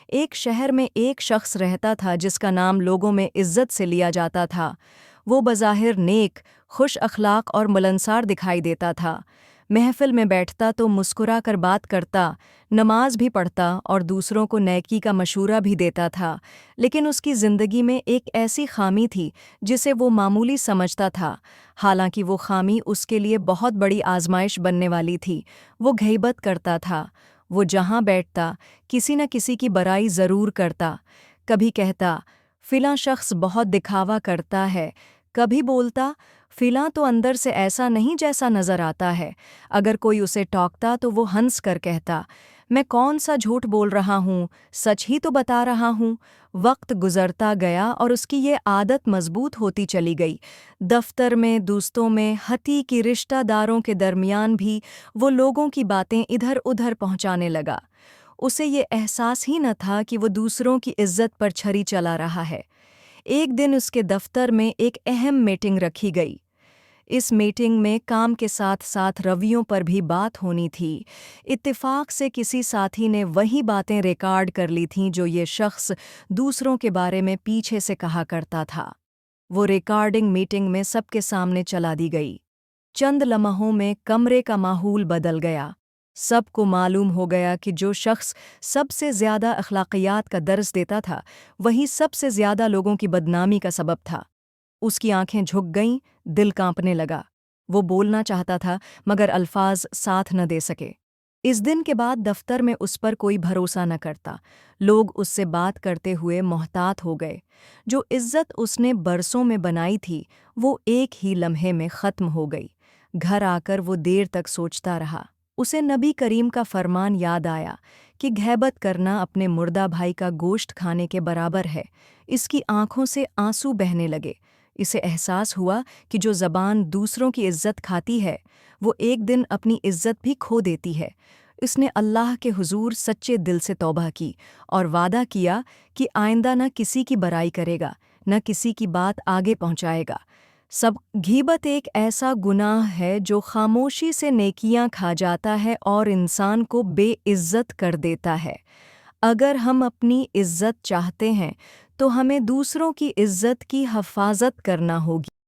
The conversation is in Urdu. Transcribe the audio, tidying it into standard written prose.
ایک شہر میں ایک شخص رہتا تھا جس کا نام لوگوں میں عزت سے لیا جاتا تھا۔ وہ بظاہر نیک، خوش اخلاق اور ملنسار دکھائی دیتا تھا۔ محفل میں بیٹھتا تو مسکرا کر بات کرتا، نماز بھی پڑھتا اور دوسروں کو نیکی کا مشورہ بھی دیتا تھا، لیکن اس کی زندگی میں ایک ایسی خامی تھی جسے وہ معمولی سمجھتا تھا، حالانکہ وہ خامی اس کے لیے بہت بڑی آزمائش بننے والی تھی۔ وہ غیبت کرتا تھا۔ وہ جہاں بیٹھتا کسی نہ کسی کی برائی ضرور کرتا۔ کبھی کہتا فلاں شخص بہت دکھاوا کرتا ہے، کبھی بولتا فلاں تو اندر سے ایسا نہیں جیسا نظر آتا ہے۔ اگر کوئی اسے ٹوکتا تو وہ ہنس کر کہتا میں کون سا جھوٹ بول رہا ہوں، سچ ہی تو بتا رہا ہوں۔ وقت گزرتا گیا اور اس کی یہ عادت مضبوط ہوتی چلی گئی۔ دفتر میں، دوستوں میں، حتیٰ کہ رشتہ داروں کے درمیان بھی وہ لوگوں کی باتیں ادھر ادھر پہنچانے لگا۔ اسے یہ احساس ہی نہ تھا کہ وہ دوسروں کی عزت پر چھری چلا رہا ہے۔ ایک دن اس کے دفتر میں ایک اہم میٹنگ رکھی گئی۔ اس میٹنگ میں کام کے ساتھ ساتھ رویوں پر بھی بات ہونی تھی۔ اتفاق سے کسی ساتھی نے وہی باتیں ریکارڈ کر لی تھیں جو یہ شخص دوسروں کے بارے میں پیچھے سے کہا کرتا تھا۔ وہ ریکارڈنگ میٹنگ میں سب کے سامنے چلا دی گئی۔ چند لمحوں میں کمرے کا ماحول بدل گیا۔ سب کو معلوم ہو گیا کہ جو شخص سب سے زیادہ اخلاقیات کا درس دیتا تھا، وہی سب سے زیادہ لوگوں کی بدنامی کا سبب تھا۔ اس کی آنکھیں جھک گئیں، دل کانپنے لگا۔ وہ بولنا چاہتا تھا مگر الفاظ ساتھ نہ دے سکے۔ اس دن کے بعد دفتر میں اس پر کوئی بھروسہ نہ کرتا۔ لوگ اس سے بات کرتے ہوئے محتاط ہو گئے۔ جو عزت اس نے برسوں میں بنائی تھی، وہ ایک ہی لمحے میں ختم ہو گئی۔ گھر آ کر وہ دیر تک سوچتا رہا۔ اسے نبی کریم کا فرمان یاد آیا کہ غیبت کرنا اپنے مردہ بھائی کا گوشت کھانے کے برابر ہے۔ اس کی آنکھوں سے آنسو بہنے لگے۔ اسے احساس ہوا کہ جو زبان دوسروں کی عزت کھاتی ہے، وہ ایک دن اپنی عزت بھی کھو دیتی ہے۔ اس نے اللہ کے حضور سچے دل سے توبہ کی اور وعدہ کیا کہ آئندہ نہ کسی کی برائی کرے گا، نہ کسی کی بات آگے پہنچائے گا۔ غیبت ایک ایسا گناہ ہے جو خاموشی سے نیکیاں کھا جاتا ہے اور انسان کو بے عزت کر دیتا ہے۔ اگر ہم اپنی عزت چاہتے ہیں تو ہمیں دوسروں کی عزت کی حفاظت کرنا ہوگی۔